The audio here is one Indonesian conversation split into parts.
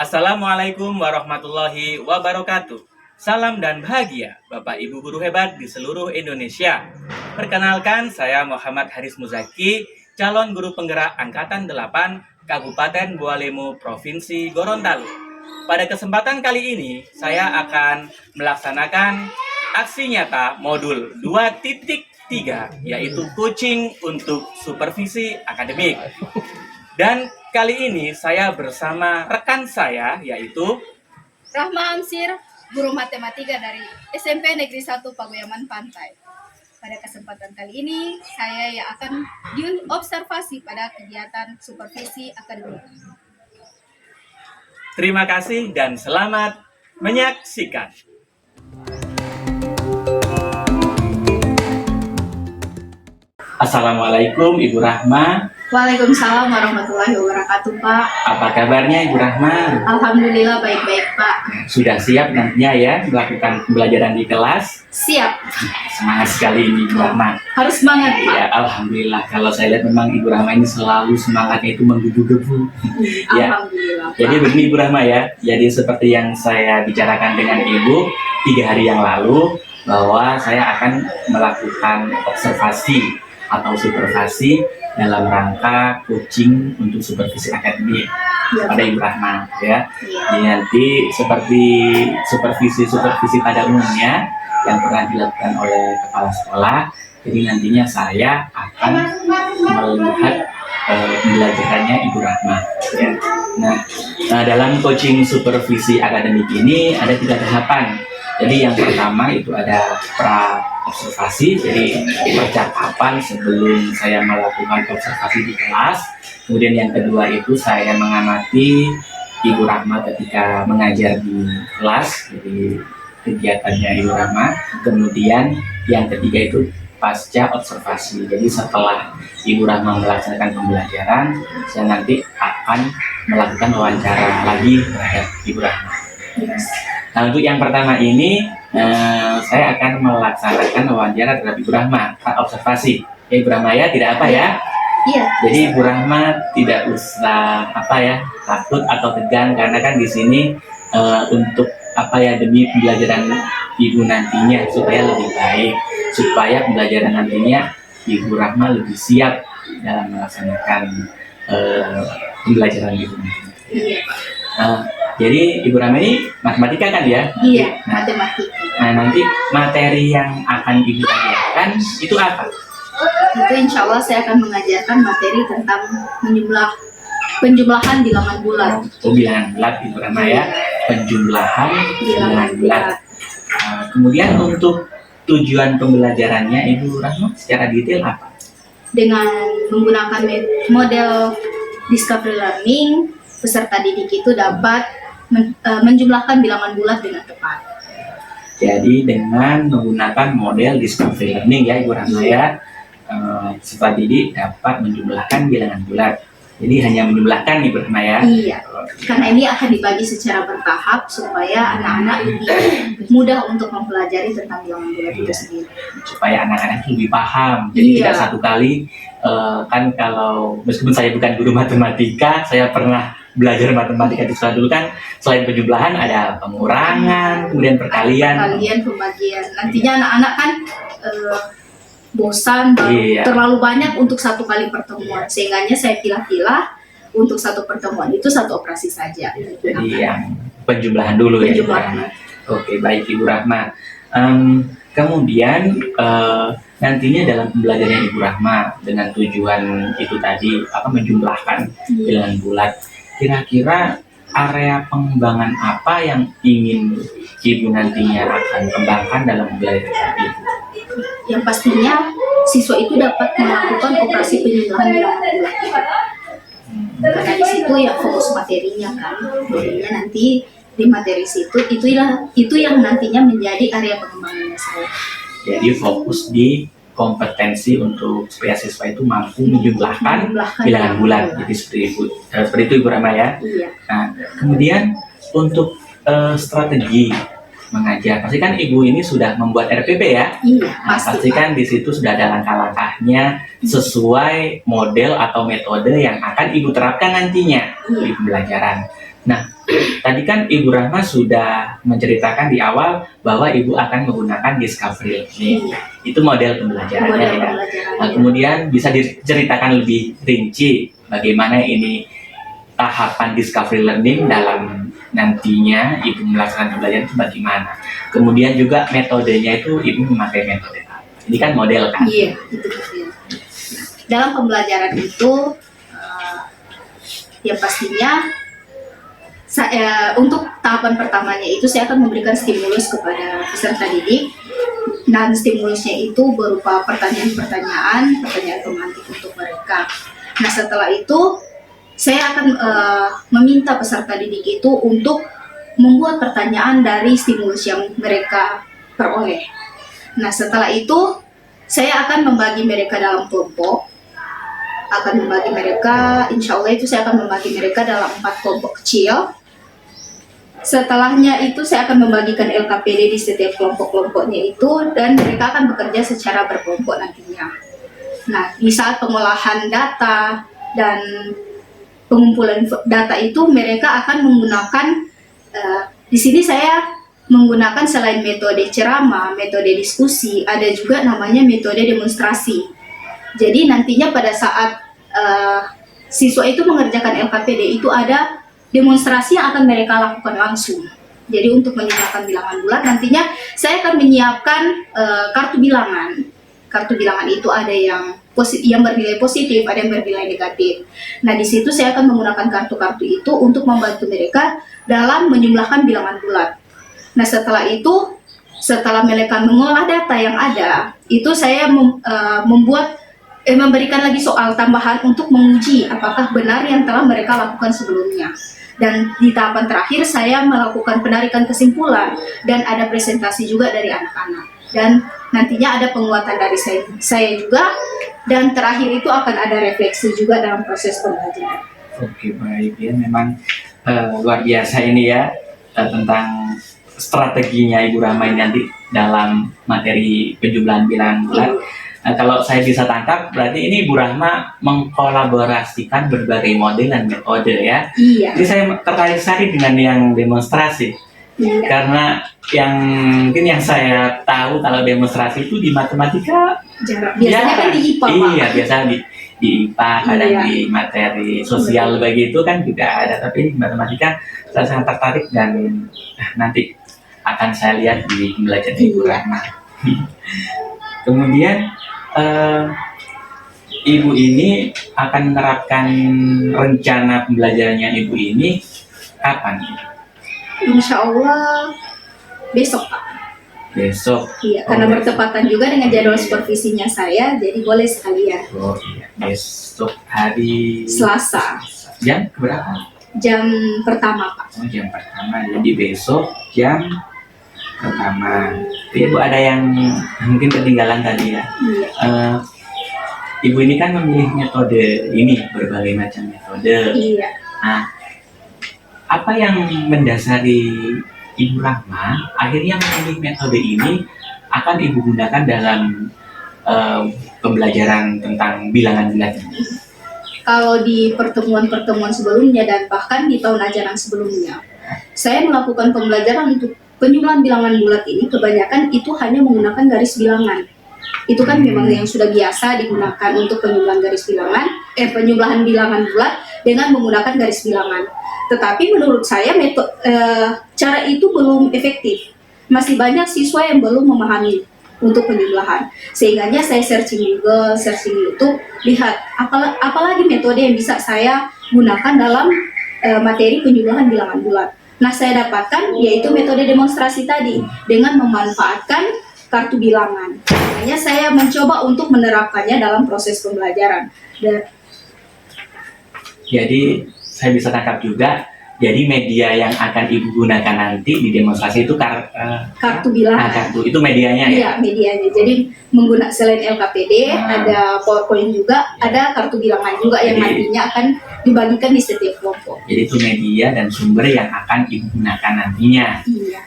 Assalamualaikum warahmatullahi wabarakatuh. Salam dan bahagia Bapak Ibu guru hebat di seluruh Indonesia. Perkenalkan, saya Muhammad Haris Muzaki, calon guru penggerak Angkatan 8 Kabupaten Bualemu, Provinsi Gorontalo. Pada kesempatan kali ini, saya akan melaksanakan aksi nyata modul 2.3, yaitu coaching untuk supervisi akademik. Dan kali ini saya bersama rekan saya, yaitu Rahma Amsir, guru matematika dari SMP Negeri 1 Pagoyaman Pantai. Pada kesempatan kali ini, saya yang akan diobservasi pada kegiatan supervisi akademik. Terima kasih dan selamat menyaksikan. Assalamualaikum Ibu Rahma. Waalaikumsalam warahmatullahi wabarakatuh, Pak. Apa kabarnya Ibu Rahma? Alhamdulillah baik-baik, Pak. Sudah siap nantinya ya melakukan pembelajaran di kelas? Siap. Semangat sekali ini Ibu Rahma. Harus semangat, Pak. Ya, alhamdulillah. Kalau saya lihat memang Ibu Rahma ini selalu semangatnya itu menggebu-gebu. Ya. Alhamdulillah, Pak. Jadi begini Ibu Rahma ya. Jadi seperti yang saya bicarakan dengan Ibu 3 hari yang lalu, bahwa saya akan melakukan observasi atau supervisi dalam rangka coaching untuk supervisi akademik pada Ibu Rahma ya. Jadi nanti seperti supervisi pada umumnya yang pernah dilakukan oleh kepala sekolah, jadi nantinya saya akan melihat pembelajarannya Ibu Rahma ya. Nah, dalam coaching supervisi akademik ini ada 3 tahapan. Jadi yang pertama itu ada pra observasi, jadi percakapan sebelum saya melakukan observasi di kelas. Kemudian yang kedua itu saya mengamati Ibu Rahma ketika mengajar di kelas, jadi kegiatannya Ibu Rahma. Kemudian yang ketiga itu pasca observasi, jadi setelah Ibu Rahma melaksanakan pembelajaran, saya nanti akan melakukan wawancara lagi terhadap Ibu Rahma. Nah, untuk yang pertama ini saya akan melaksanakan wawancara terhadap Ibu Rahma, observasi. Ya, Ibu Rahma ya, tidak apa ya? Iya. Jadi Ibu Rahma tidak usah takut atau tegang, karena kan di sini untuk demi pembelajaran Ibu nantinya supaya lebih baik, supaya pembelajaran nantinya Ibu Rahma lebih siap dalam melaksanakan pembelajaran Ibu nantinya. Iya. Jadi Ibu Rahma ini matematika kan ya? Iya, matematika. Nah, nanti materi yang akan Ibu ajarkan itu apa? Itu insya Allah saya akan mengajarkan materi tentang penjumlahan bilangan bulat. Bilangan bulat Ibu Rahma ya, penjumlahan bilangan bulat. Kemudian untuk tujuan pembelajarannya Ibu Rahma secara detail apa? Dengan menggunakan model discovery learning, peserta didik itu dapat menjumlahkan bilangan bulat dengan tepat. Jadi dengan menggunakan model discovery learning ya Ibu Rahma ya, peserta didik dapat menjumlahkan bilangan bulat. Jadi hanya menjumlahkan Ibu Rahma ya. Iya, karena ini akan dibagi secara bertahap supaya anak-anak lebih mudah untuk mempelajari tentang bilangan bulat itu sendiri. Supaya anak-anak lebih paham. Jadi tidak satu kali, kan kalau meskipun saya bukan guru matematika, saya pernah belajar matematika di sekolah dulu kan, selain penjumlahan ada pengurangan, kemudian perkalian, pembagian. Nantinya anak-anak kan bosan, terlalu banyak untuk satu kali pertemuan, sehingga saya pilah-pilah untuk satu pertemuan itu satu operasi saja. Jadi yang penjumlahan dulu ya. Oke, baik Ibu Rahma. Kemudian nantinya dalam pembelajaran Ibu Rahma dengan tujuan itu tadi menjumlahkan bilangan bulat, kira-kira area pengembangan apa yang ingin Ibu nantinya akan kembangkan dalam pembelajaran Ibu? Yang pastinya siswa itu dapat melakukan operasi penjumlahan bilangan bulat. Karena di situ ya fokus materinya kan, jadinya nanti di materi situ itu yang nantinya menjadi area pengembangannya saya. Jadi fokus di kompetensi untuk supaya siswa itu mampu menjumlahkan bilangan bulat. Jadi seperti itu Ibu Rahma ya. Iya. Nah, kemudian untuk strategi mengajar, pasti kan Ibu ini sudah membuat RPP ya? Iya, pasti kan di situ sudah ada langkah-langkahnya sesuai model atau metode yang akan Ibu terapkan nantinya di pembelajaran. Nah, tadi kan Ibu Rahma sudah menceritakan di awal bahwa Ibu akan menggunakan discovery learning. Iya. Itu model pembelajarannya Model ya. Nah, pembelajarannya. kemudian bisa diceritakan lebih rinci bagaimana ini tahapan discovery learning dalam nantinya Ibu melaksanakan pembelajaran itu bagaimana. Kemudian juga metodenya itu Ibu memakai metode apa. Ini kan model kan? Iya, itu betul. Dalam pembelajaran itu, ya pastinya untuk tahapan pertamanya itu saya akan memberikan stimulus kepada peserta didik, dan stimulusnya itu berupa pertanyaan pemantik untuk mereka. Nah, setelah itu saya akan meminta peserta didik itu untuk membuat pertanyaan dari stimulus yang mereka peroleh. Nah, setelah itu saya akan membagi mereka dalam kelompok, insya Allah itu saya akan membagi mereka dalam 4 kelompok kecil. Setelahnya itu saya akan membagikan LKPD di setiap kelompok-kelompoknya itu, dan mereka akan bekerja secara berkelompok nantinya. Nah, di saat pengolahan data dan pengumpulan data itu mereka akan menggunakan, di sini saya menggunakan selain metode ceramah, metode diskusi, ada juga namanya metode demonstrasi. Jadi nantinya pada saat siswa itu mengerjakan LKPD itu ada demonstrasi yang akan mereka lakukan langsung. Jadi untuk menyiapkan bilangan bulat nantinya saya akan menyiapkan kartu bilangan. Kartu bilangan itu ada yang bernilai positif, ada yang bernilai negatif. Nah, di situ saya akan menggunakan kartu-kartu itu untuk membantu mereka dalam menjumlahkan bilangan bulat. Nah, setelah mereka mengolah data yang ada, itu saya memberikan lagi soal tambahan untuk menguji apakah benar yang telah mereka lakukan sebelumnya. Dan di tahapan terakhir saya melakukan penarikan kesimpulan dan ada presentasi juga dari anak-anak. Dan nantinya ada penguatan dari saya juga, dan terakhir itu akan ada refleksi juga dalam proses pembelajaran. Oke, baik ya, memang luar biasa ini ya tentang strateginya Ibu Rahma ini nanti dalam materi penjumlahan bilangan bulat. Kalau saya bisa tangkap, berarti ini Ibu Rahma mengkolaborasikan berbagai model dan metode ya. Iya. Jadi saya tertarik sekali dengan yang demonstrasi. Iya. Karena mungkin yang saya tahu kalau demonstrasi itu di matematika biasanya kan di IPA. Iya, biasa di IPA, kadang Iya. di materi sosial begitu kan juga ada. Tapi di matematika saya sangat tertarik dan nanti akan saya lihat di pembelajaran Ibu Rahma. Kemudian Ibu ini akan menerapkan rencana pembelajarannya Ibu ini kapan? Insya Allah besok, Pak. Besok. Iya, karena bertepatan juga dengan jadwal supervisinya saya, jadi boleh sekalian. Oh iya, besok hari Selasa. Jam berapa? Jam pertama, Pak. Oh, jam pertama. Jadi besok jam pertama. Ibu ada yang mungkin ketinggalan tadi ya. Iya. Ibu ini kan memilih metode ini, berbagai macam metode. Iya. Nah, apa yang mendasari Ibu Rahma akhirnya memilih metode ini akan Ibu gunakan dalam pembelajaran tentang bilangan bulat ini? Kalau di pertemuan-pertemuan sebelumnya dan bahkan di tahun ajaran sebelumnya, saya melakukan pembelajaran untuk penjumlahan bilangan bulat ini kebanyakan itu hanya menggunakan garis bilangan. Itu kan memang yang sudah biasa digunakan untuk penjumlahan penjumlahan bilangan bulat dengan menggunakan garis bilangan. Tetapi menurut saya cara itu belum efektif. Masih banyak siswa yang belum memahami untuk penjumlahan. Sehingga saya searching Google, searching YouTube, lihat apalagi metode yang bisa saya gunakan dalam materi penjumlahan bilangan bulat. Nah, saya dapatkan yaitu metode demonstrasi tadi dengan memanfaatkan kartu bilangan. Makanya saya mencoba untuk menerapkannya dalam proses pembelajaran. Jadi saya bisa tangkap juga, jadi media yang akan Ibu gunakan nanti di demonstrasi itu kartu bilangan. Kartu itu medianya ya? Iya, medianya. Jadi menggunakan selain LKPD, ada PowerPoint juga, ada kartu bilangan juga yang nantinya akan dibagikan di setiap kelompok. Jadi itu media dan sumber yang akan Ibu gunakan nantinya. Iya.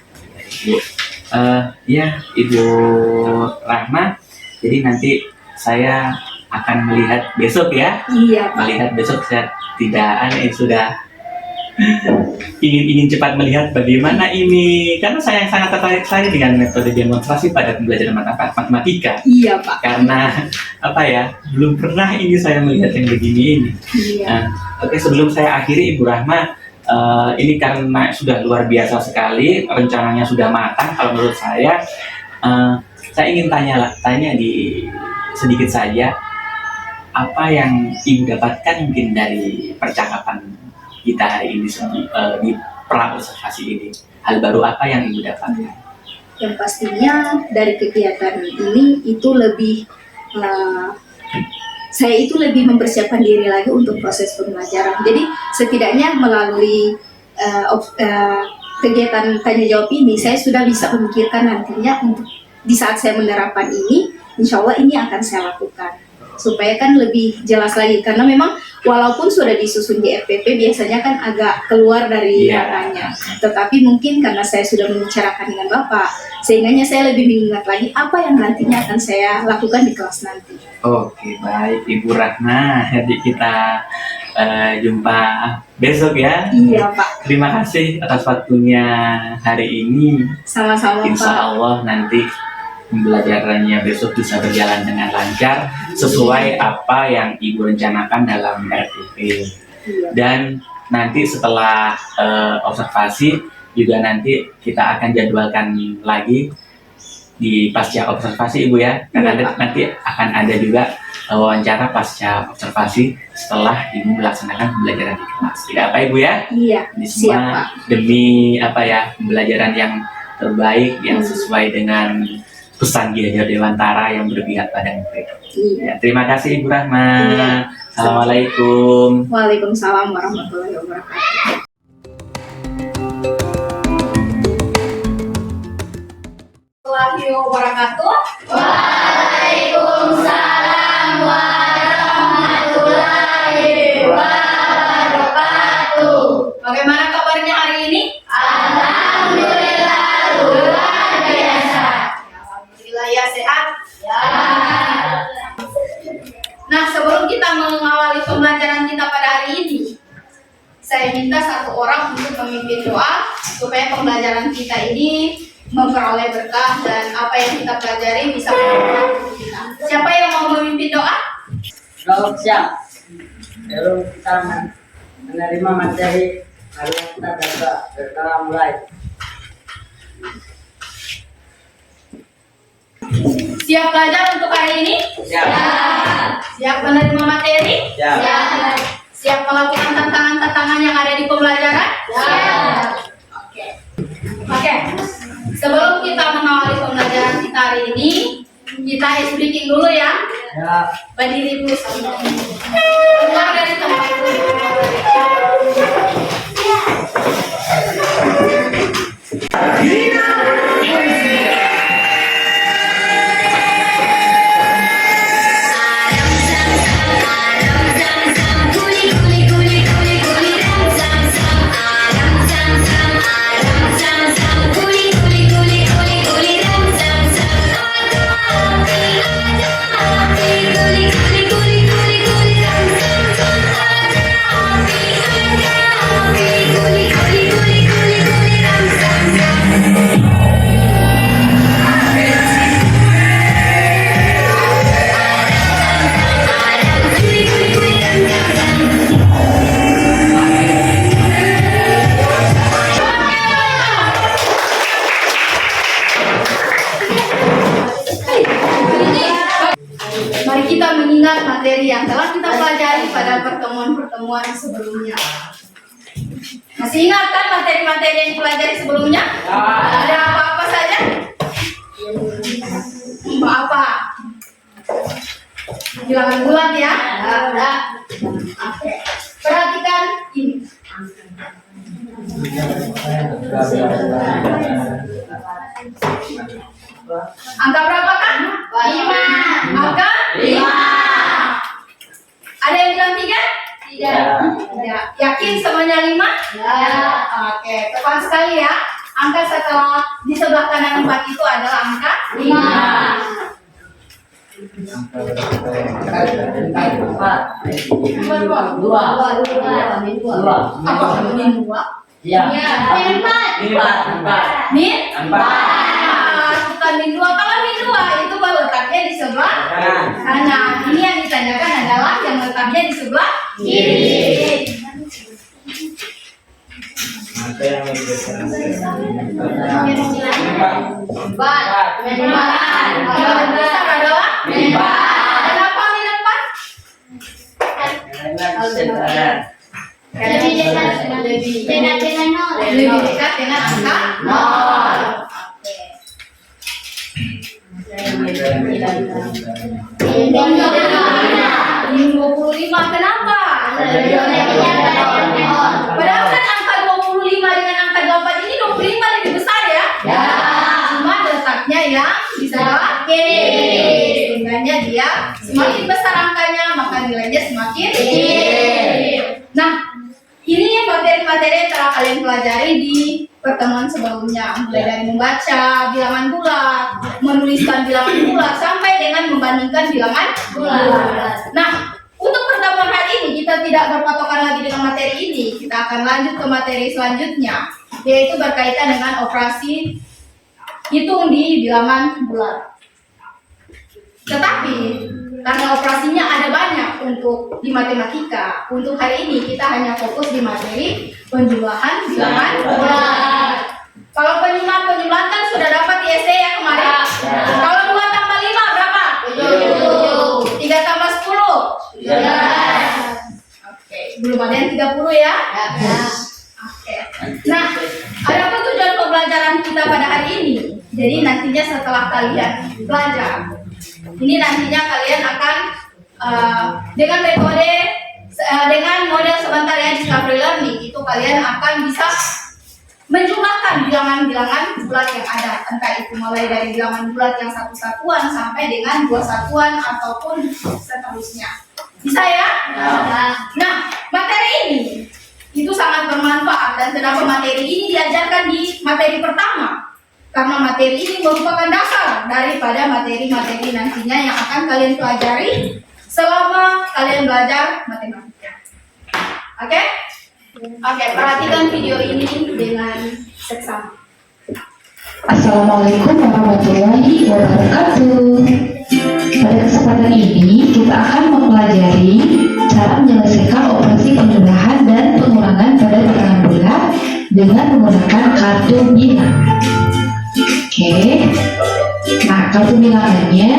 Ya, Ibu Rahma. Jadi nanti saya akan melihat besok ya. Iya, Pak. Melihat besok saya tidak sudah ingin cepat melihat bagaimana ini, karena saya sangat tertarik saya dengan metode demonstrasi pada pembelajaran matematika. Iya Pak. Karena apa ya, belum pernah ini saya melihat yang begini ini. Iya. Nah, oke, sebelum saya akhiri Ibu Rahma, ini karena sudah luar biasa sekali, rencananya sudah matang. Kalau menurut saya ingin tanya di sedikit saja, apa yang Ibu dapatkan mungkin dari percakapan kita hari ini di pra observasi ini? Hal baru apa yang Ibu dapatkan? Yang pastinya dari kegiatan ini itu lebih saya itu lebih mempersiapkan diri lagi untuk proses pembelajaran. Jadi setidaknya melalui kegiatan tanya jawab ini, saya sudah bisa memikirkan nantinya untuk di saat saya menerapkan ini, insya Allah ini akan saya lakukan. Supaya kan lebih jelas lagi, karena memang walaupun sudah disusun di RPP biasanya kan agak keluar dari ranahnya, tetapi mungkin karena saya sudah membicarakan dengan Bapak, sehingganya saya lebih mengingat lagi apa yang nantinya akan saya lakukan di kelas nanti. Oke, baik Ibu Rahma, jadi kita jumpa besok ya. Iya Pak. Terima kasih atas waktunya hari ini. Sama-sama Pak. Insya Allah nanti pembelajarannya besok bisa berjalan dengan lancar sesuai apa yang Ibu rencanakan dalam RPP. Iya. Dan nanti setelah observasi juga nanti kita akan jadwalkan lagi di pasca observasi Ibu ya, karena nanti akan ada juga wawancara pasca observasi setelah Ibu melaksanakan pembelajaran di kelas. Tidak apa Ibu ya? Iya. Ini semua demi apa ya, pembelajaran yang terbaik yang sesuai dengan pesan Ki Hajar Dewantara yang berpihak pada murid. Ya, terima kasih Ibu Rahma. Iya. Assalamualaikum. Waalaikumsalam warahmatullahi wabarakatuh. Warahmatullahi wabarakatuh. Waalaikumsalam warahmatullahi wabarakatuh. Bagaimana kabarnya hari ini? Alhamdulillah luar biasa. Alhamdulillah ya, sehat? Ya. Nah, sebelum kita mengawali pembelajaran kita pada hari ini, saya minta satu orang untuk memimpin doa supaya pembelajaran kita ini memperoleh berkah dan apa yang kita pelajari bisa bermanfaat kita. Siapa yang mau memimpin doa? Siap. Lalu kita menerima materi hari yang kita baca. Sekarang mulai. Siap belajar untuk hari ini? Siap. Siap menerima materi? Siap. Siap melakukan tantangan-tantangan yang ada di pembelajaran? Siap. Oke. Sebelum kita mengawali pembelajaran kita hari ini, kita speaking dulu ya. Ya. Berdiri dulu sama. Keluar dari tempat dulu. Mari kita mengingat materi yang telah kita pelajari pada pertemuan-pertemuan sebelumnya. Masih ingat kan materi-materi yang dipelajari sebelumnya? Ada apa-apa saja? Apa? Bilangan bulat ya? Ada. Oke. Perhatikan ini. Angka berapa kan? 5. Angka 5. Ada yang bilang 3? Tidak. Yakin semuanya 5? Ya. Oke, tepat sekali ya. Angka setelah di sebelah kanan 4 itu adalah angka 5. Empat. Dua. Apa? Min dua. Iya. Empat. Empat. Min Empat. bukan min dua. Kalau min dua itu baru letaknya di sebelah Kanan. kanan. Ini yang ditanyakan adalah yang letaknya di sebelah kiri. Ada yang lebih besar. Empat. Yang lebih besar adalah Empat. Kenapa min empat? Lebih dekat dengan angka nol. Min 25 kenapa? Padahal kan angka 25 dengan angka 24 ini 25 lebih besar ya? Cuma letaknya yang di sebelah kiri. Sehingga dia semakin besar angkanya maka nilainya semakin kecil. Nah, ini materi-materi yang telah kalian pelajari di pertemuan sebelumnya, mulai dari membaca bilangan bulat, menuliskan bilangan bulat, sampai dengan membandingkan bilangan bulat. Nah, untuk pertemuan hari ini kita tidak berpatokan lagi dengan materi ini, kita akan lanjut ke materi selanjutnya, yaitu berkaitan dengan operasi hitung di bilangan bulat. Tetapi karena operasinya ada banyak untuk di matematika, untuk hari ini kita hanya fokus di materi penjumlahan bilangan bulat. Kalau penjumlahan kan sudah dapat di essay ya kemarin. Kalau 2 tambah 5 berapa? 7. 3 tambah 10? 17. Oke, belum ada yang 30 ya? Oke. Nah, ada apa tujuan pembelajaran kita pada hari ini? Jadi nantinya setelah kalian belajar, ini nantinya kalian akan dengan metode dengan model sebentar ya discovery learning itu kalian akan bisa menjumlahkan bilangan-bilangan bulat yang ada, entah itu mulai dari bilangan bulat yang satu satuan sampai dengan 2 satuan ataupun seterusnya. Bisa ya? Nah, materi ini itu sangat bermanfaat dan kenapa materi ini diajarkan di materi pertama? Karena materi ini merupakan dasar daripada materi-materi nantinya yang akan kalian pelajari selama kalian belajar matematika. Oke? Oke, perhatikan video ini dengan seksama. Assalamualaikum warahmatullahi wabarakatuh. Pada kesempatan ini kita akan mempelajari cara menyelesaikan operasi penjumlahan dan pengurangan pada bilangan bulat dengan menggunakan kartu bilang. Oke. Nah, kartu bilangannya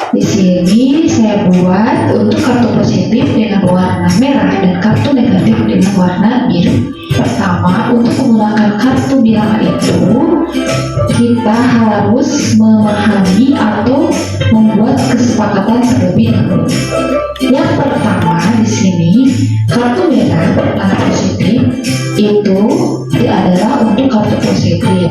di sini saya buat untuk kartu positif dengan warna merah dan kartu negatif dengan warna biru. Pertama, untuk menggunakan kartu bilangan itu kita harus memahami atau membuat kesepakatan terlebih dahulu. Yang pertama di sini kartu merah berwarna positif itu adalah untuk kartu positif.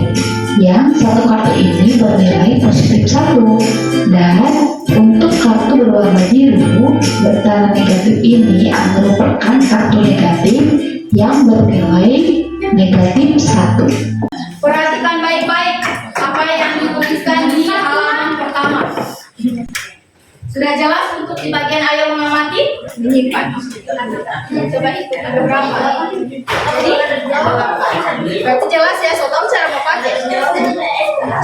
Yang satu kartu ini bernilai positif 1 dan untuk kartu berwarna biru bertanda negatif ini merupakan kartu negatif yang bernilai negatif 1. Perhatikan baik-baik apa yang dituliskan di halaman pertama. Sudah jelas untuk di bagian ayo mengamati, menyimpan. Coba hitung ada berapa. Jadi berarti jelas ya, so tahu cara memakai.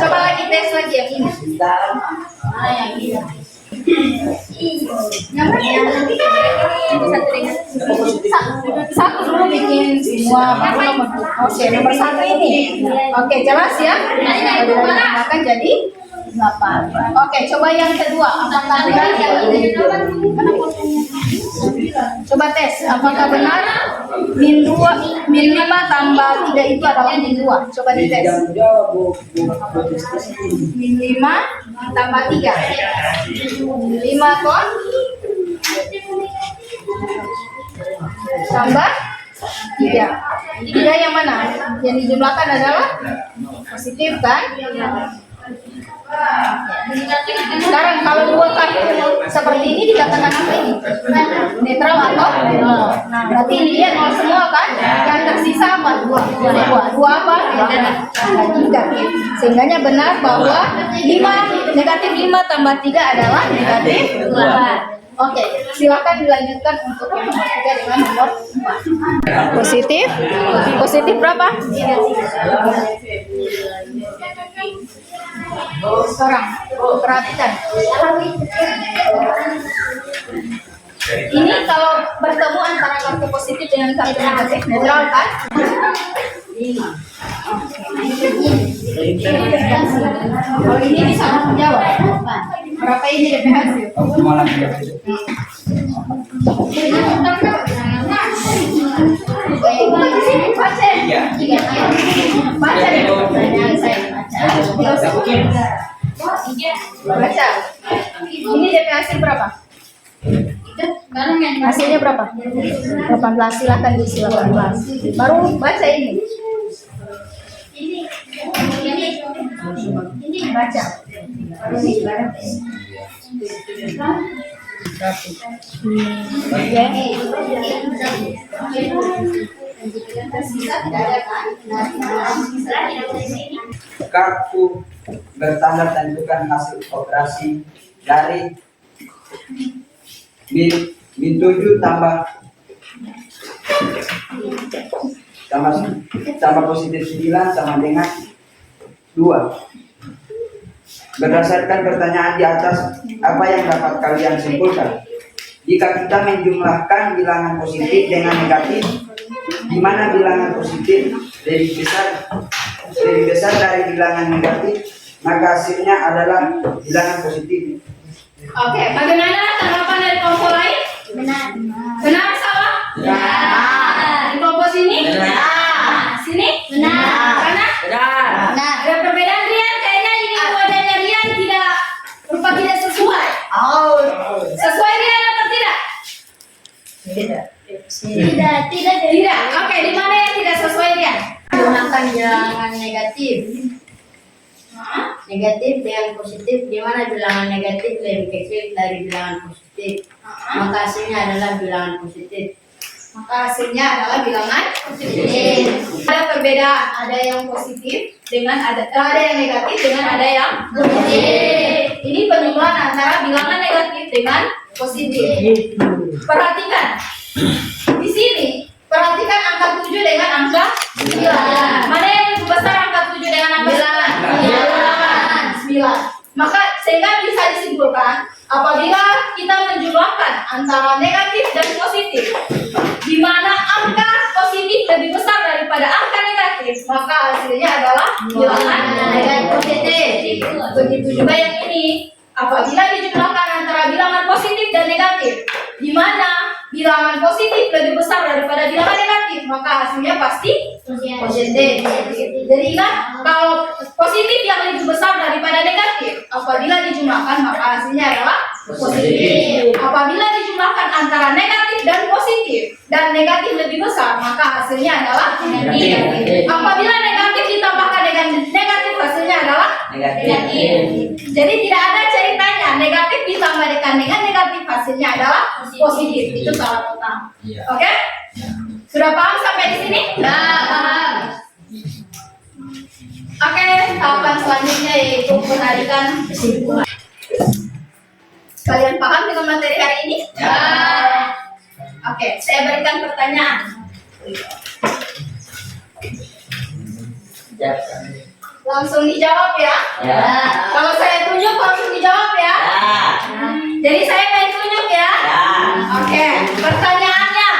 Coba lagi tes lagi yang ini. Yang ini. Yang mana? Satu dulu bikin semua. Oke, nomor 1 ini. Oke, jelas ya. Maka jadi 8. Oke, coba yang kedua. Apakah benar yang ini? Coba tes. Apakah benar min 5 tambah 3 itu adalah min 2? Coba dites. Min 5 tambah 3. 5 kon tambah 3. 3 yang mana? Yang dijumlahkan adalah positif kan? Sekarang kalau 2 kartu seperti ini dikatakan apa ini? netral atau nol. Nah, berarti ini dia nol semua kan? Yang tersisa apa? Dua apa? Negatif. Sehingganya benar bahwa 5 negatif 5 tambah 3 adalah negatif 2. Oke, silakan dilanjutkan untuk yang nomor 3 dengan nomor 4. Positif berapa? Sekarang perhatikan. Ini kalau bertemu antara kartu positif dengan kartu negatif netral kan? Kalau ini bisa langsung jawab. Berapa ini DP hasil? Baca deh pertanyaan saya. Baca. Ini DP hasil berapa? Hasilnya berapa? 18. Silakan di 18. Baru baca ini. Baca. Kartu bertanda tentukan hasil operasi dari min 7 tambah positif 9 sama dengan 2. Berdasarkan pertanyaan di atas, apa yang dapat kalian simpulkan? Jika kita menjumlahkan bilangan positif dengan negatif, di mana bilangan positif lebih besar dari bilangan negatif, maka hasilnya adalah bilangan positif. Oke, bagaimana tanggapan dari kelompok lain? Benar salah? Di kelompok sini? Sini? Karena? Ada perbedaan Rian, kayaknya ini wajannya Rian tidak sesuai. Sesuai Rian atau tidak? Tidak. Oke, di mana yang tidak sesuai Rian? Gunakan bilangan negatif dengan positif, di mana bilangan negatif lebih kecil dari bilangan positif, maka hasilnya adalah bilangan positif. Ada perbedaan, ada yang positif dengan ada yang negatif dengan ada yang positif. Ini penjumlahan antara bilangan negatif dengan positif. Perhatikan di sini, perhatikan angka 7 dengan angka 9. Mana yang lebih besar, angka 7 dengan angka 9? 9. Maka sehingga bisa disimpulkan apabila kita menjumlahkan antara negatif dan positif, di mana angka positif lebih besar daripada angka negatif, maka hasilnya adalah bilangan negatif positif. Begitu juga yang ini, apabila dijumlahkan antara bilangan positif dan negatif, di mana bilangan positif lebih besar daripada bilangan negatif, maka hasilnya pasti positif. Jadi ingat, kalau positif yang lebih besar daripada negatif, apabila dijumlahkan maka hasilnya adalah positif. Apabila dijumlahkan antara negatif dan positif dan negatif lebih besar, maka hasilnya adalah negatif. Apabila negatif ditambahkan dengan negatif, hasilnya adalah negatif. Jadi tidak ada ceritanya negatif ditambah dengan negatif, hasilnya adalah positif. Itu salah utama. Oke? Sudah paham sampai di sini? Paham. Oke, tahapan selanjutnya yaitu penarikan kesimpulan. Kalian paham dengan materi hari ini? Oke, saya berikan pertanyaan. Langsung dijawab ya. Kalau saya tunjuk langsung dijawab ya. Jadi saya main tunjuk ya. Oke, pertanyaannya.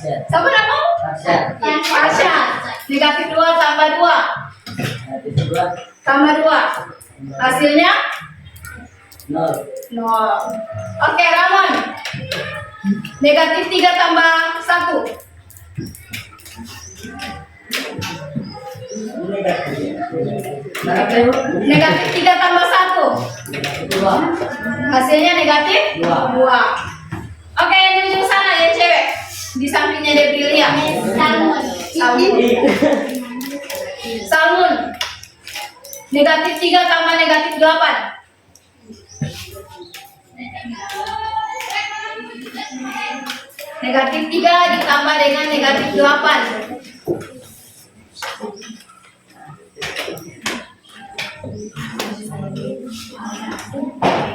Siapa nama? Pasha. Negatif 2 tambah 2. Tambah 2. Hasilnya? 0. Oke, Ramon. Negatif 3 tambah 1. Negatif 3 tambah 1. Hasilnya negatif 2. Oke, yang di ujung sana ya cewek. Di sampingnya Debrilia. Salmun. Negatif 3 tambah negatif 8. Negatif 3 ditambah dengan negatif 8.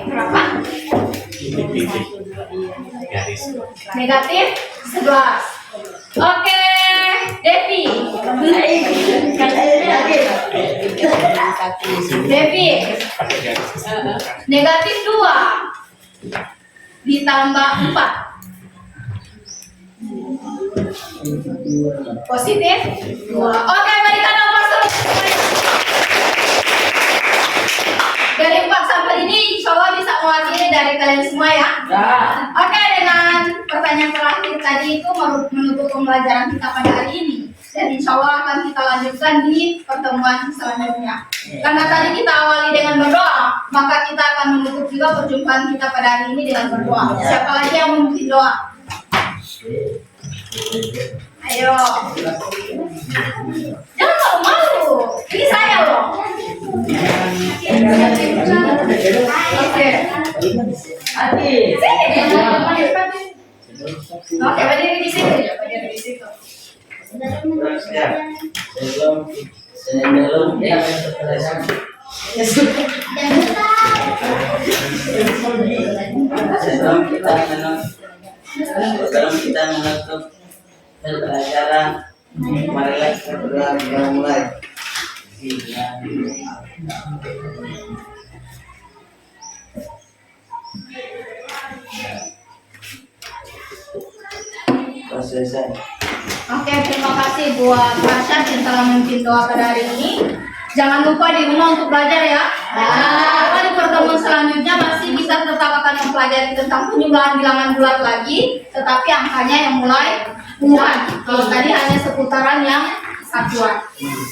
Berapa? Titik-titik. Garis. Negatif 11. Oke, Devi. Devi, Pakai garis kesimpulan. negatif 2 ditambah 4. Positif 2. Oke, berikan nomor selanjutnya. Dari 4 sampel ini, insya Allah bisa mewakili dari kalian semua ya. Oke, dengan pertanyaan terakhir tadi itu menutup pembelajaran kita pada hari ini. Dan insya Allah akan kita lanjutkan di pertemuan selanjutnya. Karena tadi kita awali dengan berdoa, maka kita akan menutup juga perjumpaan kita pada hari ini dengan berdoa. Siapa lagi yang memimpin doa? Ayo. Jangan malu. Ini saya loh. Oke. Sini. Oke, berdiri di situ. Berdiri di situ. Sebelum kita menutup pelajaran, marilah kita berdoa kita mulai. Selesai. Oke, terima kasih buat Rashad yang telah memimpin doa pada hari ini. Jangan lupa di rumah untuk belajar ya. Karena di pertemuan selanjutnya masih bisa tetap akan mempelajari tentang penjumlahan bilangan bulat lagi, tetapi angkanya yang mulai puluhan. Kalau tadi hanya seputaran yang satuan.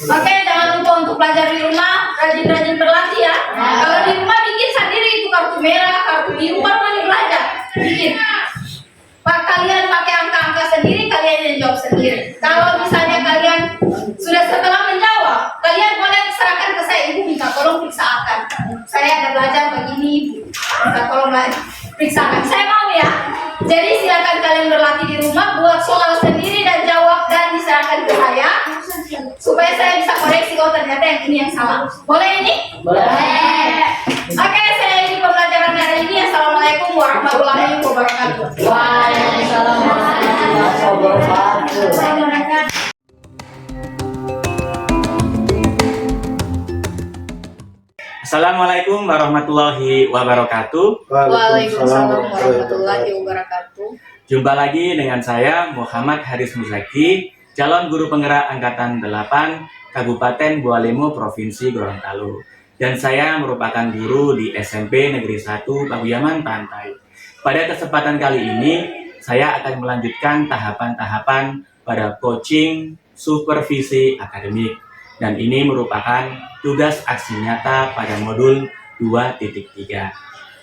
Oke, jangan lupa untuk belajar di rumah, rajin-rajin berlatih ya. Kalau di rumah bikin sendiri itu kartu merah, kartu biru, baru belajar. Bikin. Pak, kalian pakai angka-angka sendiri, kalian yang jawab sendiri. Kalau misalnya kalian sudah setelah menjawab, kalian boleh serahkan ke saya, ibu minta tolong periksakan. Saya ada belajar begini, ibu minta tolong periksakan. Saya mau ya. Jadi silakan kalian berlatih di rumah, buat soal sendiri dan jawab dan diserahkan ke saya, supaya saya bisa koreksi. Oh ternyata yang ini yang salah. Boleh ini? Boleh. Oke, saya ini pembelajaran hari ini. Assalamualaikum warahmatullahi wabarakatuh. Waalaikumsalam warahmatullahi wabarakatuh. Assalamualaikum warahmatullahi wabarakatuh. Waalaikumsalam warahmatullahi wabarakatuh. Jumpa lagi dengan saya Muhammad Haris Muzaki, calon guru penggerak angkatan 8 Kabupaten Bualemo Provinsi Gorontalo. Dan saya merupakan guru di SMP Negeri 1 Pakuyaman Pantai. Pada kesempatan kali ini, saya akan melanjutkan tahapan-tahapan pada coaching supervisi akademik. Dan ini merupakan tugas aksi nyata pada modul 2.3.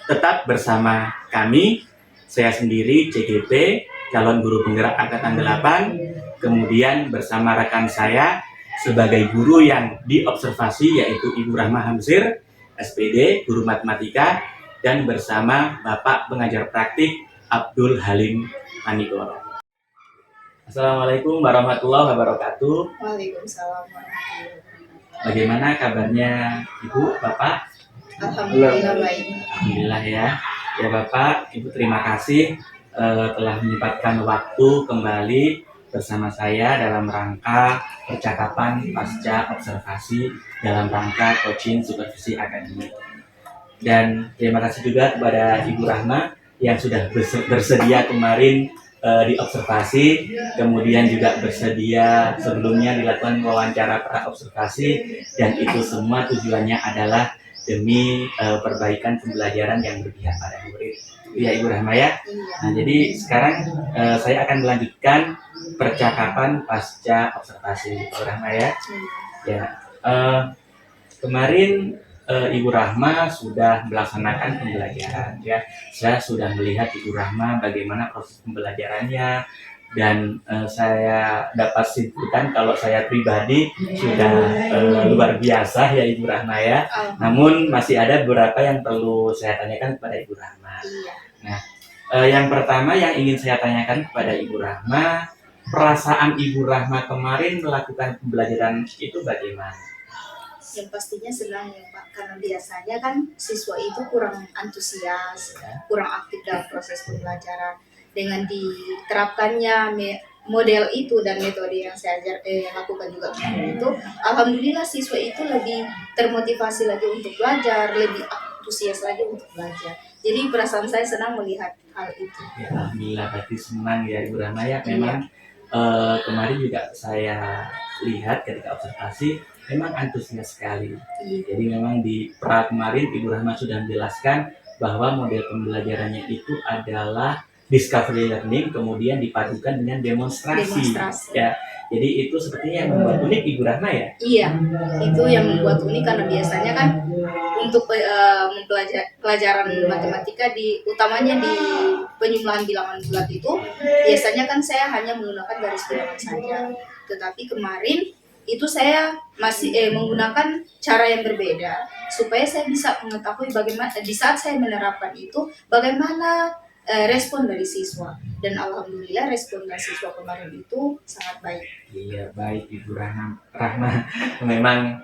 Tetap bersama kami, saya sendiri CGP, calon guru penggerak angkatan 8, kemudian bersama rekan saya sebagai guru yang diobservasi yaitu Ibu Rahma Hamzir, SPD, guru matematika, dan bersama Bapak pengajar praktik Abdul Halim Manigoro. Assalamualaikum warahmatullahi wabarakatuh. Waalaikumsalam warahmatullahi wabarakatuh. Bagaimana kabarnya Ibu, Bapak? Alhamdulillah baik. Alhamdulillah ya. Ya Bapak, Ibu terima kasih telah menyempatkan waktu kembali bersama saya dalam rangka percakapan pasca observasi dalam rangka coaching supervisi akademik. Dan terima kasih juga kepada Ibu Rahma yang sudah bersedia kemarin diobservasi, kemudian juga bersedia sebelumnya dilakukan wawancara pra-observasi, dan itu semua tujuannya adalah demi perbaikan pembelajaran yang berpihak pada murid. Ya Ibu Rahma ya. Nah jadi sekarang saya akan melanjutkan percakapan pasca observasi Ibu Rahma ya. Ya kemarin Ibu Rahma sudah melaksanakan pembelajaran ya. Saya sudah melihat Ibu Rahma bagaimana proses pembelajarannya, dan saya dapat simpulkan kalau saya pribadi sudah luar biasa ya Ibu Rahma ya. Namun masih ada beberapa yang perlu saya tanyakan kepada Ibu Rahma. Iya. Nah, yang pertama yang ingin saya tanyakan kepada Ibu Rahma, perasaan Ibu Rahma kemarin melakukan pembelajaran itu bagaimana? Yang pastinya senang ya Pak, karena biasanya kan siswa itu kurang antusias, kurang aktif dalam proses pembelajaran. Dengan diterapkannya model itu dan metode yang saya lakukan juga kemarin itu, alhamdulillah siswa itu lebih termotivasi lagi untuk belajar, lebih antusias lagi untuk belajar. Jadi perasaan saya senang melihat hal itu. Ya, alhamdulillah berarti senang ya Ibu Rahma ya. Memang kemarin juga saya lihat ketika observasi memang antusias sekali. Iya. Jadi memang di pra kemarin Ibu Rahma sudah menjelaskan bahwa model pembelajarannya itu adalah discovery learning kemudian dipadukan dengan demonstrasi. Demonstrasi. Ya. Jadi itu sepertinya yang membuat unik Ibu Rahma ya. Iya, itu yang membuat unik karena biasanya kan untuk pelajaran matematika utamanya di penyuluhan bilangan bulat itu biasanya kan saya hanya menggunakan garis bilangan saja. Tetapi kemarin itu saya masih menggunakan cara yang berbeda supaya saya bisa mengetahui bagaimana di saat saya menerapkan itu bagaimana respon dari siswa, dan alhamdulillah respon dari siswa kemarin itu sangat baik. Iya baik Ibu Rahma. Memang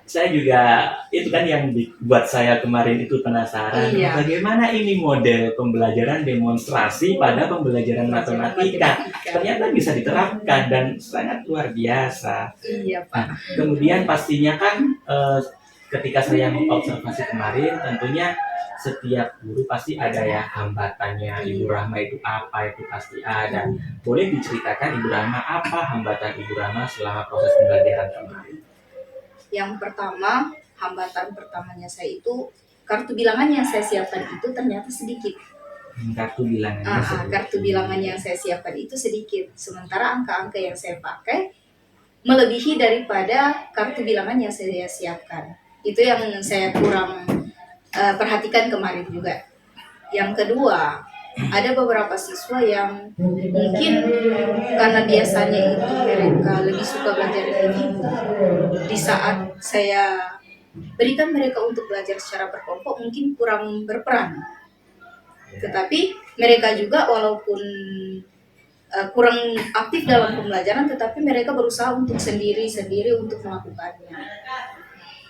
saya juga itu kan yang buat saya kemarin itu penasaran Iya. bagaimana ini model pembelajaran demonstrasi pada pembelajaran matematika ternyata bisa diterapkan dan sangat luar biasa. Iya Pak. Kemudian pastinya kan ketika saya mengobservasi kemarin tentunya setiap guru pasti ada ya hambatannya. Ibu Rahma itu apa, itu pasti ada. Boleh diceritakan Ibu Rahma apa hambatan Ibu Rahma selama proses pembelajaran kemarin? Yang pertama, hambatan pertamanya saya itu kartu bilangan yang saya siapkan itu ternyata sedikit. Kartu bilangannya sedikit. Kartu bilangan yang saya siapkan itu sedikit. Sementara angka-angka yang saya pakai melebihi daripada kartu bilangan yang saya siapkan. Itu yang saya kurang perhatikan kemarin juga. Yang kedua, ada beberapa siswa yang mungkin karena biasanya itu mereka lebih suka belajar individu. Di saat saya berikan mereka untuk belajar secara berkelompok mungkin kurang berperan. Tetapi mereka juga walaupun kurang aktif dalam pembelajaran, tetapi mereka berusaha untuk sendiri-sendiri untuk melakukannya.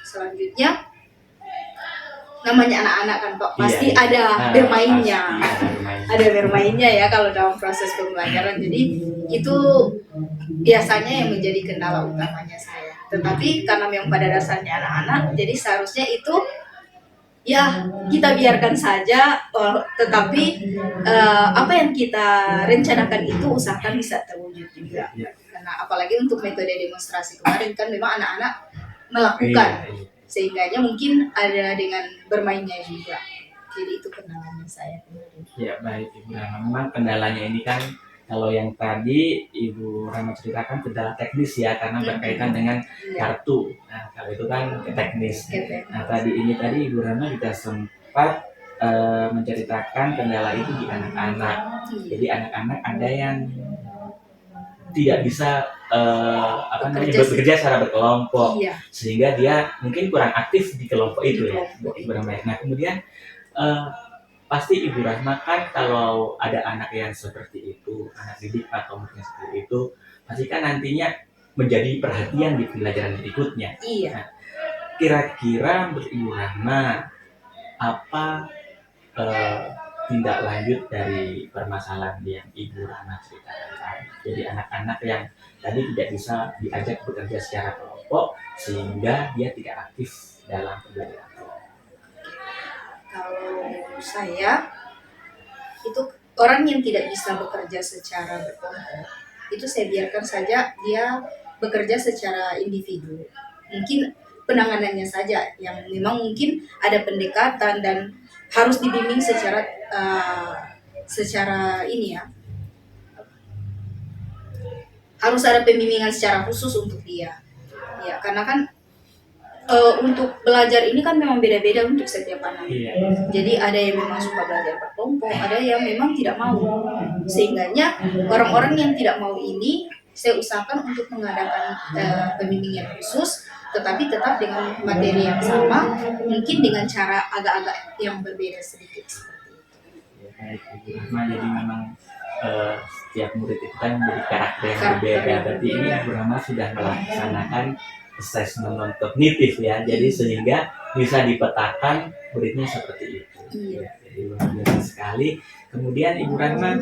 Selanjutnya, namanya anak-anak kan Pak, pasti Iya. ada bermainnya. Pasti ada bermainnya. Ada bermainnya ya kalau dalam proses pembelajaran. Jadi itu biasanya yang menjadi kendala utamanya saya. Tetapi karena memang pada dasarnya anak-anak, jadi seharusnya itu ya kita biarkan saja. Tetapi apa yang kita rencanakan itu usahakan bisa terwujud juga. Iya. Karena apalagi untuk metode demonstrasi kemarin kan memang anak-anak melakukan. Iya. Sehingganya mungkin ada dengan bermainnya juga. Jadi itu kendalanya saya kemarin. Ya baik Ibu Rahma. Memang kendalanya ini kan kalau yang tadi Ibu Rahma ceritakan kendala teknis ya karena berkaitan dengan Iya. kartu. Nah kalau itu kan teknis. Gitu. Nah tadi Ibu Rahma juga sempat menceritakan kendala itu di anak-anak. Jadi anak-anak ada yang tidak bisa bekerja secara berkelompok, Iya. sehingga dia mungkin kurang aktif di kelompok itu ya. Kelompok. Ibu Rahma. Nah kemudian pasti Ibu Rahma kan kalau ada anak yang seperti itu, anak didik atau mungkin seperti itu, pasti kan nantinya menjadi perhatian di pelajaran berikutnya. Iya. Kira-kira menurut Ibu Rahma apa tindak lanjut dari permasalahan yang Ibu Rahma ceritakan tadi? Jadi anak-anak yang tadi tidak bisa diajak bekerja secara kelompok sehingga dia tidak aktif dalam pembelajaran. Kalau saya itu orang yang tidak bisa bekerja secara berkelompok, itu saya biarkan saja dia bekerja secara individu. Mungkin penanganannya saja yang memang mungkin ada pendekatan dan harus dibimbing secara ini ya. Harus ada pembimbingan secara khusus untuk dia. Ya, karena kan untuk belajar ini kan memang beda-beda untuk setiap anak. Iya. Jadi ada yang memang suka belajar berkelompok, ada yang memang tidak mau. Sehingganya orang-orang yang tidak mau ini saya usahakan untuk mengadakan pembimbingan khusus, tetapi tetap dengan materi yang sama, mungkin dengan cara agak-agak yang berbeda sedikit seperti itu. Ya, baik Ibu Rahma, jadi memang setiap murid itu kan memiliki karakter yang berbeda. Berarti ini Ibu Rahma sudah melaksanakan assessment non kognitif ya, jadi sehingga bisa dipetakan muridnya seperti itu. Iya. Ya, jadi luar biasa sekali. Kemudian Ibu Rahma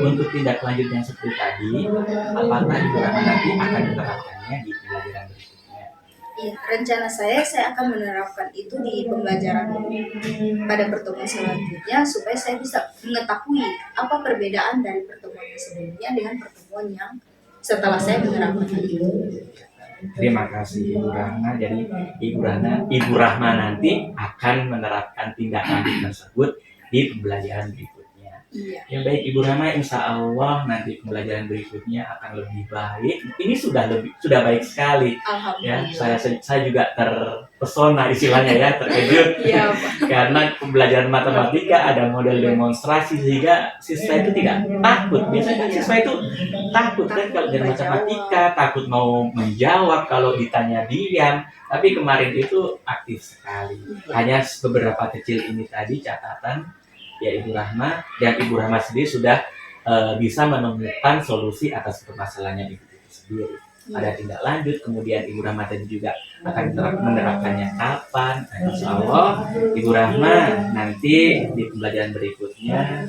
untuk tindak lanjut yang seperti tadi, apakah Ibu Rahma nanti akan menerapkannya di pembelajaran berikutnya? Iya, rencana saya akan menerapkan itu di pembelajaran pada pertemuan selanjutnya supaya saya bisa mengetahui apa perbedaan dari pertemuan yang sebelumnya dengan pertemuan yang setelah saya menerapkan itu. Terima kasih Ibu Rahma. Jadi Ibu Rahma nanti akan menerapkan tindak lanjut tersebut di pembelajaran berikutnya. Iya. Ya baik Ibu Rahma, insya Allah nanti pembelajaran berikutnya akan lebih baik. Ini sudah baik sekali. Ya, Alhamdulillah. saya juga terpesona istilahnya ya, terkejut. Iya, Pak. Karena pembelajaran matematika ada model demonstrasi sehingga siswa itu tidak takut. Biasanya kan siswa itu takut kan kalau dari matematika, takut mau menjawab kalau ditanya diam. Tapi kemarin itu aktif sekali. Hanya beberapa kecil ini tadi catatan ya Ibu Rahma, dan Ibu Rahma sendiri sudah bisa menemukan solusi atas permasalahannya Ibu itu sendiri. Ada tindak lanjut, kemudian Ibu Rahma tadi juga akan menerapkannya kapan. Nah, insya Allah Ibu Rahma nanti di pembelajaran berikutnya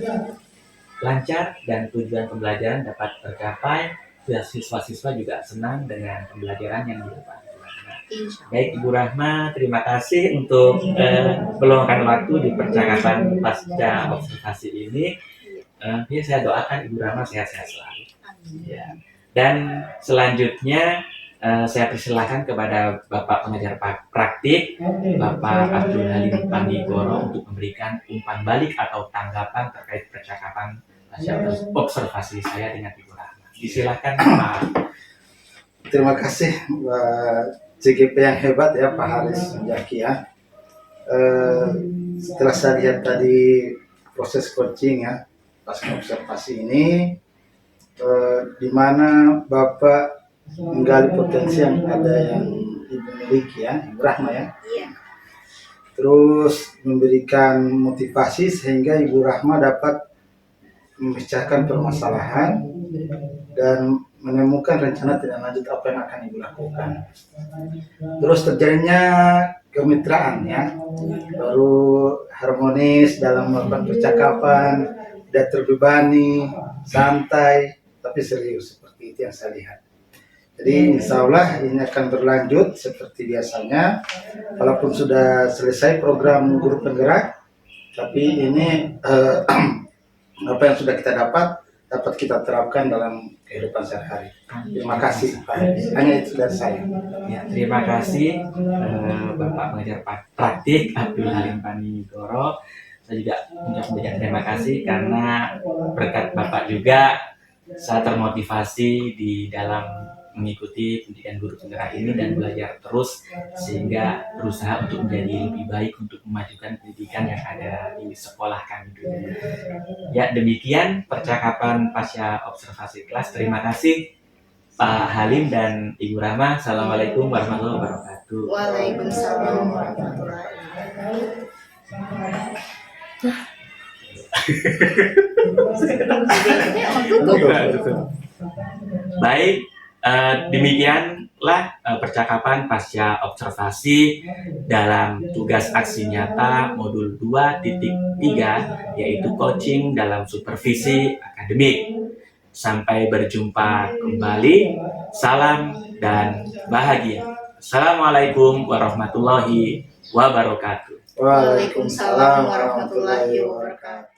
lancar dan tujuan pembelajaran dapat tercapai. Siswa-siswa juga senang dengan pembelajaran yang dilakukan. Insya Allah. Baik Ibu Rahma, terima kasih untuk meluangkan waktu di percakapan pasca observasi ini. Ya, saya doakan Ibu Rahma sehat-sehat selalu. Amin. Ya. Dan selanjutnya saya persilahkan kepada Bapak pengajar praktik, Bapak Abdul Halim Panigoro untuk memberikan umpan balik atau tanggapan terkait percakapan pasca observasi saya dengan Ibu Rahma. Disilakan Pak. Terima kasih Mbak CGP yang hebat ya Pak Haris Jaki ya. Setelah saya lihat tadi proses coaching ya pas observasi ini, di mana Bapak menggali potensi yang ada yang Ibu miliki ya, Ibu Rahma ya. Iya. Terus memberikan motivasi sehingga Ibu Rahma dapat memecahkan permasalahan dan menemukan rencana tindak lanjut apa yang akan Ibu lakukan. Terus terjadinya kemitraan ya, baru harmonis dalam melakukan percakapan, tidak terbebani, santai, tapi serius seperti itu yang saya lihat. Jadi insya Allah ini akan berlanjut seperti biasanya, walaupun sudah selesai program guru penggerak, tapi ini apa yang sudah kita dapat kita terapkan dalam kehidupan sehari-hari. Terima kasih Pak. Hanya itu dari saya. Ya, terima kasih Bapak pengajar praktik Abdul Halim Panigoro. Saya juga mengucapkan terima kasih karena berkat Bapak juga saya termotivasi di dalam mengikuti pendidikan guru penggerak ini dan belajar terus sehingga berusaha untuk menjadi lebih baik untuk memajukan pendidikan yang ada di sekolah kami dulu. Ya, demikian percakapan pasca observasi kelas. Terima kasih Pak Halim dan Ibu Rahma. Assalamualaikum warahmatullahi wabarakatuh. Waalaikumsalam warahmatullahi wabarakatuh. Baik, demikianlah percakapan pasca observasi dalam tugas aksi nyata modul 2.3 yaitu coaching dalam supervisi akademik. Sampai berjumpa kembali. Salam dan bahagia. Assalamualaikum warahmatullahi wabarakatuh. Waalaikumsalam warahmatullahi wabarakatuh.